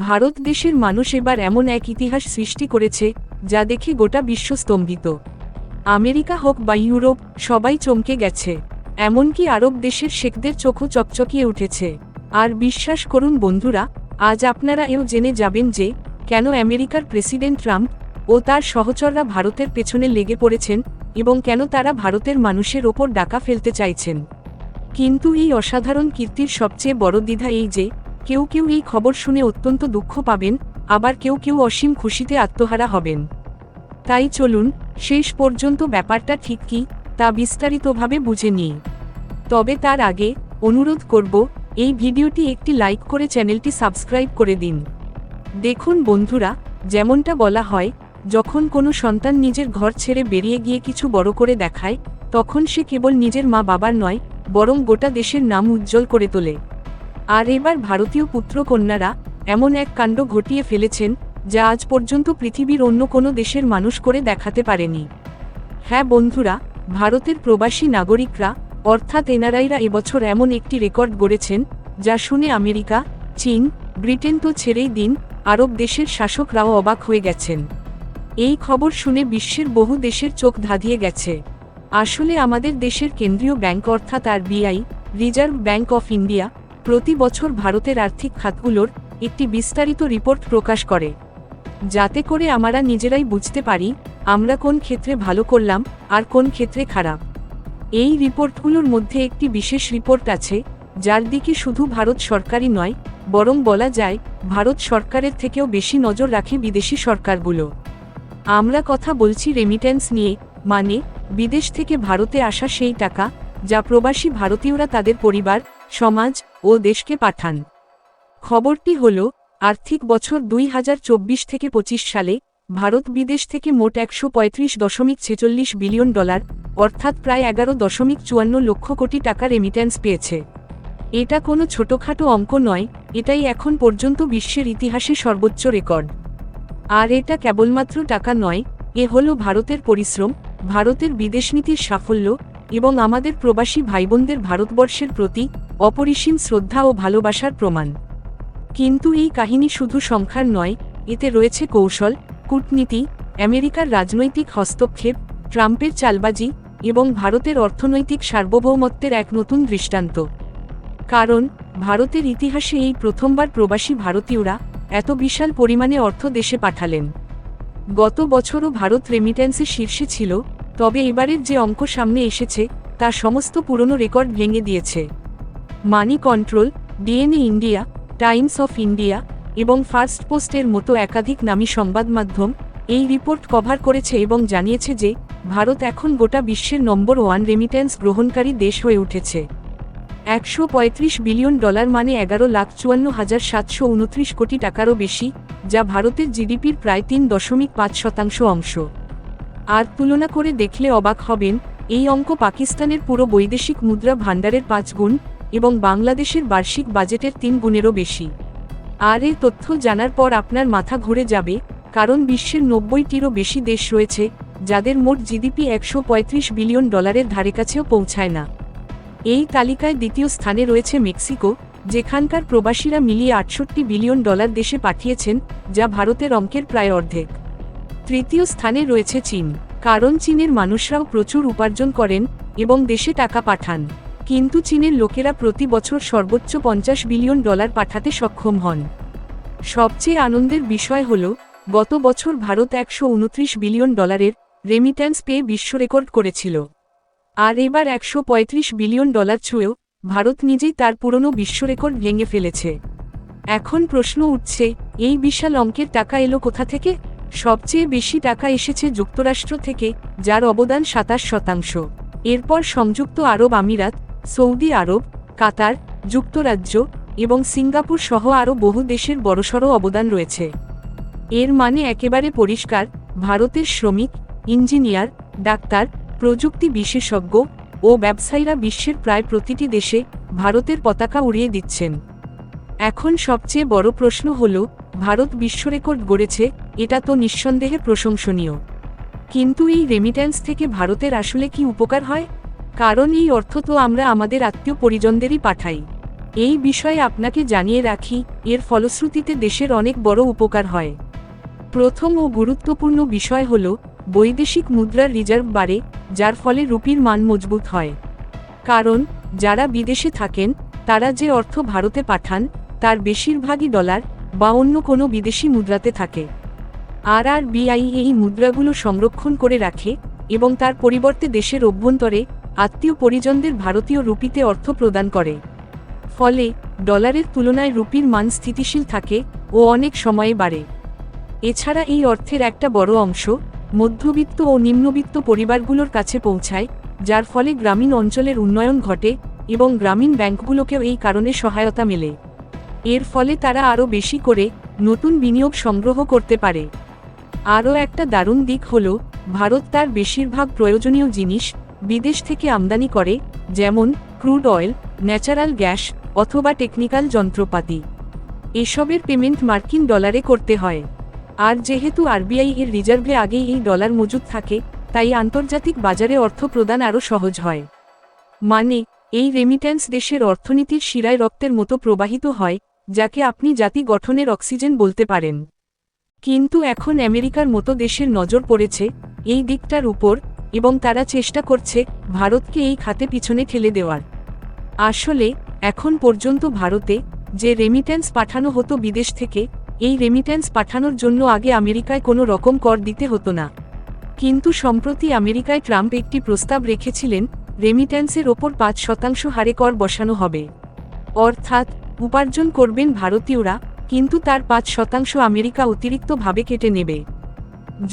ভারত দেশের মানুষ এবার এমন এক ইতিহাস সৃষ্টি করেছে যা দেখে গোটা বিশ্ব স্তম্ভিত। আমেরিকা হোক বা ইউরোপ, সবাই চমকে গেছে। এমনকি আরব দেশের শেখদের চোখও চকচকিয়ে উঠেছে। আর বিশ্বাস করুন বন্ধুরা, আজ আপনারা এও জেনে যাবেন যে কেন আমেরিকার প্রেসিডেন্ট ট্রাম্প ও তার সহচররা ভারতের পেছনে লেগে পড়েছেন এবং কেন তারা ভারতের মানুষের ওপর ডাকা ফেলতে চাইছেন। কিন্তু এই অসাধারণ কীর্তির সবচেয়ে বড় দ্বিধা এই যে কেউ কেউ এই খবর শুনে অত্যন্ত দুঃখ পাবেন, আবার কেউ কেউ অসীম খুশিতে আত্মহারা হবেন। তাই চলুন শেষ পর্যন্ত ব্যাপারটা ঠিক কী তা বিস্তারিতভাবে বুঝে নিই। তবে তার আগে অনুরোধ করব, এই ভিডিওটি একটি লাইক করে চ্যানেলটি সাবস্ক্রাইব করে দিন। দেখুন বন্ধুরা, যেমনটা বলা হয়, যখন কোনো সন্তান নিজের ঘর ছেড়ে বেরিয়ে গিয়ে কিছু বড় করে দেখায়, তখন সে কেবল নিজের মা বাবার নয়, বরং গোটা দেশের নাম উজ্জ্বল করে তোলে। আর এবার ভারতীয় পুত্রকন্যারা এমন এক কাণ্ড ঘটিয়ে ফেলেছেন যা আজ পর্যন্ত পৃথিবীর অন্য কোনো দেশের মানুষ করে দেখাতে পারেনি। হ্যাঁ বন্ধুরা, ভারতের প্রবাসী নাগরিকরা অর্থাৎ এনআরআইরা এবছর এমন একটি রেকর্ড গড়েছেন যা শুনে আমেরিকা, চীন, ব্রিটেন তো ছেড়েই দিন, আরব দেশের শাসকরাও অবাক হয়ে গেছেন। এই খবর শুনে বিশ্বের বহু দেশের চোখ ধাঁধিয়ে গেছে। আসলে আমাদের দেশের কেন্দ্রীয় ব্যাংক অর্থাৎ RBI, reserve bank of India, প্রতি বছর ভারতের আর্থিক খাতগুলোর একটি বিস্তারিত রিপোর্ট প্রকাশ করে, যাতে করে আমরা নিজেরাই বুঝতে পারি আমরা কোন ক্ষেত্রে ভালো করলাম আর কোন ক্ষেত্রে খারাপ। এই রিপোর্টগুলোর মধ্যে একটি বিশেষ রিপোর্ট আছে যার দিকে শুধু ভারত সরকারই নয়, বরং বলা যায় ভারত সরকারের থেকেও বেশি নজর রাখে বিদেশি সরকারগুলো। আমরা কথা বলছি রেমিট্যান্স নিয়ে, মানে বিদেশ থেকে ভারতে আসা সেই টাকা যা প্রবাসী ভারতীয়রা তাদের পরিবার, সমাজ ও দেশকে পাঠান। খবরটি হল, আর্থিক বছর 2024 থেকে 25 সালে ভারত বিদেশ থেকে মোট 135.46 বিলিয়ন ডলার অর্থাৎ প্রায় 11.54 লক্ষ কোটি টাকা রেমিট্যান্স পেয়েছে। এটা কোনো ছোটোখাটো অঙ্ক নয়, এটাই এখন পর্যন্ত বিশ্বের ইতিহাসে সর্বোচ্চ রেকর্ড। আর এটা কেবলমাত্র টাকা নয়, এ হলো ভারতের পরিশ্রম, ভারতের বিদেশনীতির সাফল্য এবং আমাদের প্রবাসী ভাইবোনদের ভারতবর্ষের প্রতি অপরিসীম শ্রদ্ধা ও ভালোবাসার প্রমাণ। কিন্তু এই কাহিনী শুধু সংখ্যার নয়, এতে রয়েছে কৌশল, কূটনীতি, আমেরিকার রাজনৈতিক হস্তক্ষেপ, ট্রাম্পের চালবাজি এবং ভারতের অর্থনৈতিক সার্বভৌমত্বের এক নতুন দৃষ্টান্ত। কারণ ভারতের ইতিহাসে এই প্রথমবার প্রবাসী ভারতীয়রা এত বিশাল পরিমাণে অর্থ দেশে পাঠালেন। গত বছরও ভারত রেমিট্যান্সের শীর্ষে ছিল, তবে এবারের যে অঙ্ক সামনে এসেছে তা সমস্ত পুরনো রেকর্ড ভেঙে দিয়েছে। Moneycontrol, DNA India, Times of India এবং ফার্স্ট পোস্টের মতো একাধিক নামী সংবাদ মাধ্যম এই রিপোর্ট কভার করেছে এবং জানিয়েছে যে ভারত এখন গোটা বিশ্বের নম্বর 1 রেমিট্যান্স গ্রহণকারী দেশ হয়ে উঠেছে। 135 বিলিয়ন ডলার মানে 11,54,729 কোটি টাকারও বেশি, যা ভারতের জিডিপির প্রায় 3.5% অংশ। আর তুলনা করে দেখলে অবাক হবেন, এই অঙ্ক পাকিস্তানের পুরো বৈদেশিক মুদ্রা ভাণ্ডারের 5 গুণ এবং বাংলাদেশের বার্ষিক বাজেটের 3 গুণেরও বেশি। আর এই তথ্য জানার পর আপনার মাথা ঘুরে যাবে, কারণ বিশ্বের 90টিরও বেশি দেশ রয়েছে যাদের মোট জিডিপি 135 বিলিয়ন ডলারের ধারেকাছেও পৌঁছায় না। এই তালিকায় দ্বিতীয় স্থানে রয়েছে মেক্সিকো, যেখানকার প্রবাসীরা মিলিয়ে 68 বিলিয়ন ডলার দেশে পাঠিয়েছেন, যা ভারতের অঙ্কের প্রায় অর্ধেক। তৃতীয় স্থানে রয়েছে চীন, কারণ চীনের মানুষরাও প্রচুর উপার্জন করেন এবং দেশে টাকা পাঠান। কিন্তু চীনের লোকেরা প্রতি বছর সর্বোচ্চ 50 বিলিয়ন ডলার পাঠাতে সক্ষম হন। সবচেয়ে আনন্দের বিষয় হল, গত বছর ভারত 129 বিলিয়ন ডলারের রেমিট্যান্স পেয়ে বিশ্ব রেকর্ড করেছিল। আর এবার 135 বিলিয়ন ডলার ছুঁয়েও ভারত নিজেই তার পুরনো বিশ্ব রেকর্ড ভেঙে ফেলেছে। এখন প্রশ্ন উঠছে, এই বিশাল অঙ্কের টাকা এলো কোথা থেকে? সবচেয়ে বেশি টাকা এসেছে যুক্তরাষ্ট্র থেকে, যার অবদান 27%। এরপর সংযুক্ত আরব আমিরাত, সৌদি আরব, কাতার, যুক্তরাজ্য এবং সিঙ্গাপুর সহ আরও বহু দেশের বড়সড় অবদান রয়েছে। এর মানে একেবারে পরিষ্কার, ভারতের শ্রমিক, ইঞ্জিনিয়ার, ডাক্তার, প্রযুক্তি বিশেষজ্ঞ ও ব্যবসায়ীরা বিশ্বের প্রায় প্রতিটি দেশে ভারতের পতাকা উড়িয়ে দিচ্ছেন। এখন সবচেয়ে বড় প্রশ্ন হল, ভারত বিশ্ব রেকর্ড গড়েছে, এটা তো নিঃসন্দেহে প্রশংসনীয়। কিন্তু এই রেমিট্যান্স থেকে ভারতের আসলে কি উপকার হয়? কারণ এই অর্থ তো আমরা আমাদের আত্মীয় পরিজনদেরই পাঠাই। এই বিষয়ে আপনাকে জানিয়ে রাখি, এর ফলশ্রুতিতে দেশের অনেক বড় উপকার হয়। প্রথম ও গুরুত্বপূর্ণ বিষয় হল বৈদেশিক মুদ্রার রিজার্ভ বাড়ে, যার ফলে রুপির মান মজবুত হয়। কারণ যারা বিদেশে থাকেন তারা যে অর্থ ভারতে পাঠান তার বেশিরভাগই ডলার বা অন্য কোনো বিদেশি মুদ্রাতে থাকে। আরবিআই এই মুদ্রাগুলো সংরক্ষণ করে রাখে এবং তার পরিবর্তে দেশের অভ্যন্তরে আত্মীয় পরিজনদের ভারতীয় রুপিতে অর্থ প্রদান করে। ফলে ডলারের তুলনায় রুপির মান স্থিতিশীল থাকে ও অনেক সময়ে বাড়ে। এছাড়া এই অর্থের একটা বড় অংশ মধ্যবিত্ত ও নিম্নবিত্ত পরিবারগুলোর কাছে পৌঁছায়, যার ফলে গ্রামীণ অঞ্চলের উন্নয়ন ঘটে এবং গ্রামীণ ব্যাংকগুলোকেও এই কারণে সহায়তা মেলে। এর ফলে তারা আরও বেশি করে নতুন বিনিয়োগ সংগ্রহ করতে পারে। আরও একটা দারুণ দিক হল ভারত তার বেশিরভাগ প্রয়োজনীয় জিনিস বিদেশ থেকে আমদানি করে, যেমন ক্রুড অয়েল, ন্যাচারাল গ্যাস অথবা টেকনিক্যাল যন্ত্রপাতি। এসবের পেমেন্ট মার্কিন ডলারে করতে হয়। আর যেহেতু আরবিআই এর রিজার্ভে আগেই এই ডলার মজুদ থাকে, তাই আন্তর্জাতিক বাজারে অর্থ প্রদান আরও সহজ হয়। মানে এই রেমিট্যান্স দেশের অর্থনীতির শিরায় রক্তের মতো প্রবাহিত হয়, যাকে আপনি জাতি গঠনের অক্সিজেন বলতে পারেন। কিন্তু এখন আমেরিকার মতো দেশের নজর পড়েছে এই দিকটার উপর এবং তারা চেষ্টা করছে ভারতকে এই খাতে পিছনে ঠেলে দেওয়ার। আসলে এখন পর্যন্ত ভারতে যে রেমিট্যান্স পাঠানো হতো বিদেশ থেকে, এই রেমিট্যান্স পাঠানোর জন্য আগে আমেরিকায় কোনো রকম কর দিতে হতো না। কিন্তু সম্প্রতি আমেরিকায় ট্রাম্প একটি প্রস্তাব রেখেছিলেন, রেমিট্যান্সের ওপর 5% হারে কর বসানো হবে। অর্থাৎ উপার্জন করবেন ভারতীয়রা, কিন্তু তার 5% আমেরিকা অতিরিক্তভাবে কেটে নেবে।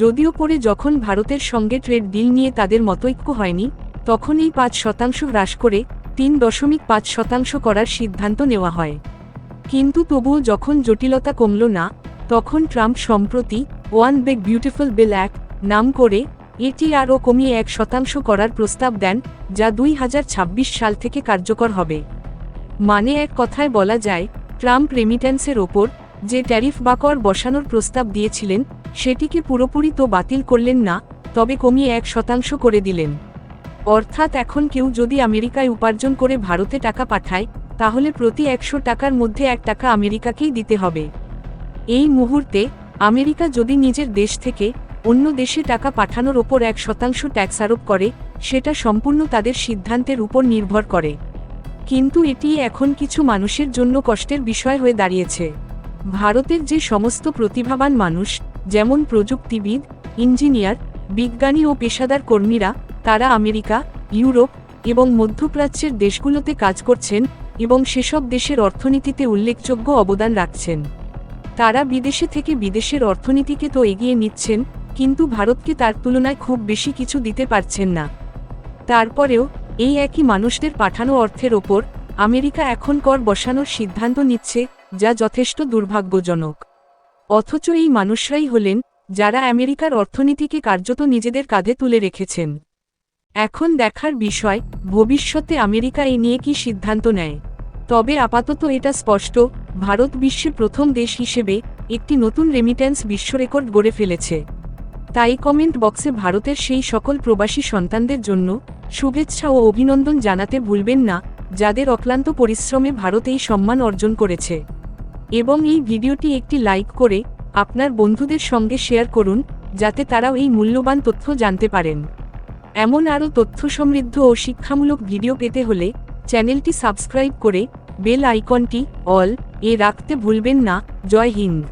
যদিও পরে যখন ভারতের সঙ্গে ট্রেড ডিল নিয়ে তাদের মতৈক্য হয়নি, তখন এই 5% হ্রাস করে 3.5% করার সিদ্ধান্ত নেওয়া হয়। কিন্তু তবুও যখন জটিলতা কমল না, তখন ট্রাম্প সম্প্রতি one big beautiful bill act নাম করে এটি আরও কমিয়ে 1% করার প্রস্তাব দেন, যা 2026 সাল থেকে কার্যকর হবে। মানে এক কথায় বলা যায়, ট্রাম্প রেমিট্যান্সের ওপর যে ট্যারিফ বা কর বসানোর প্রস্তাব দিয়েছিলেন সেটিকে পুরোপুরি তো বাতিল করলেন না, তবে কমিয়ে 1% করে দিলেন। অর্থাৎ এখন কেউ যদি আমেরিকায় উপার্জন করে ভারতে টাকা পাঠায়, তাহলে প্রতি 100 টাকার মধ্যে 1 টাকা আমেরিকাকেই দিতে হবে। এই মুহূর্তে আমেরিকা যদি নিজের দেশ থেকে অন্য দেশে টাকা পাঠানোর ওপর 1% ট্যাক্স আরোপ করে, সেটা সম্পূর্ণ তাদের সিদ্ধান্তের উপর নির্ভর করে। কিন্তু এটি এখন কিছু মানুষের জন্য কষ্টের বিষয় হয়ে দাঁড়িয়েছে। ভারতের যে সমস্ত প্রতিভাবান মানুষ, যেমন প্রযুক্তিবিদ, ইঞ্জিনিয়ার, বিজ্ঞানী ও পেশাদার কর্মীরা, তারা আমেরিকা, ইউরোপ এবং মধ্যপ্রাচ্যের দেশগুলোতে কাজ করছেন এবং সেসব দেশের অর্থনীতিতে উল্লেখযোগ্য অবদান রাখছেন। তারা বিদেশে থেকে বিদেশের অর্থনীতিকে তো এগিয়ে নিচ্ছেন, কিন্তু ভারতকে তার তুলনায় খুব বেশি কিছু দিতে পারছেন না। তারপরেও এই একই মানুষদের পাঠানো অর্থের ওপর আমেরিকা এখন কর বসানোর সিদ্ধান্ত নিচ্ছে, যা যথেষ্ট দুর্ভাগ্যজনক। অথচ এই মানুষরাই হলেন যারা আমেরিকার অর্থনীতিকে কার্যত নিজেদের কাঁধে তুলে রেখেছেন। এখন দেখার বিষয় ভবিষ্যতে আমেরিকা এই নিয়ে কী সিদ্ধান্ত নেয়। তবে আপাতত এটা স্পষ্ট, ভারত বিশ্বের প্রথম দেশ হিসেবে একটি নতুন রেমিট্যান্স বিশ্ব রেকর্ড গড়ে ফেলেছে। তাই কমেন্ট বক্সে ভারতের সেই সকল প্রবাসী সন্তানদের জন্য শুভেচ্ছা ও অভিনন্দন জানাতে ভুলবেন না, যাদের অক্লান্ত পরিশ্রমে ভারত এই সম্মান অর্জন করেছে। এবং এই ভিডিওটি একটি লাইক করে আপনার বন্ধুদের সঙ্গে শেয়ার করুন, যাতে তারাও এই মূল্যবান তথ্য জানতে পারেন। এমন আরও তথ্য সমৃদ্ধ ও শিক্ষামূলক ভিডিও পেতে হলে চ্যানেলটি সাবস্ক্রাইব করে বেল আইকনটি অল এ রাখতে ভুলবেন না। জয় হিন্দ।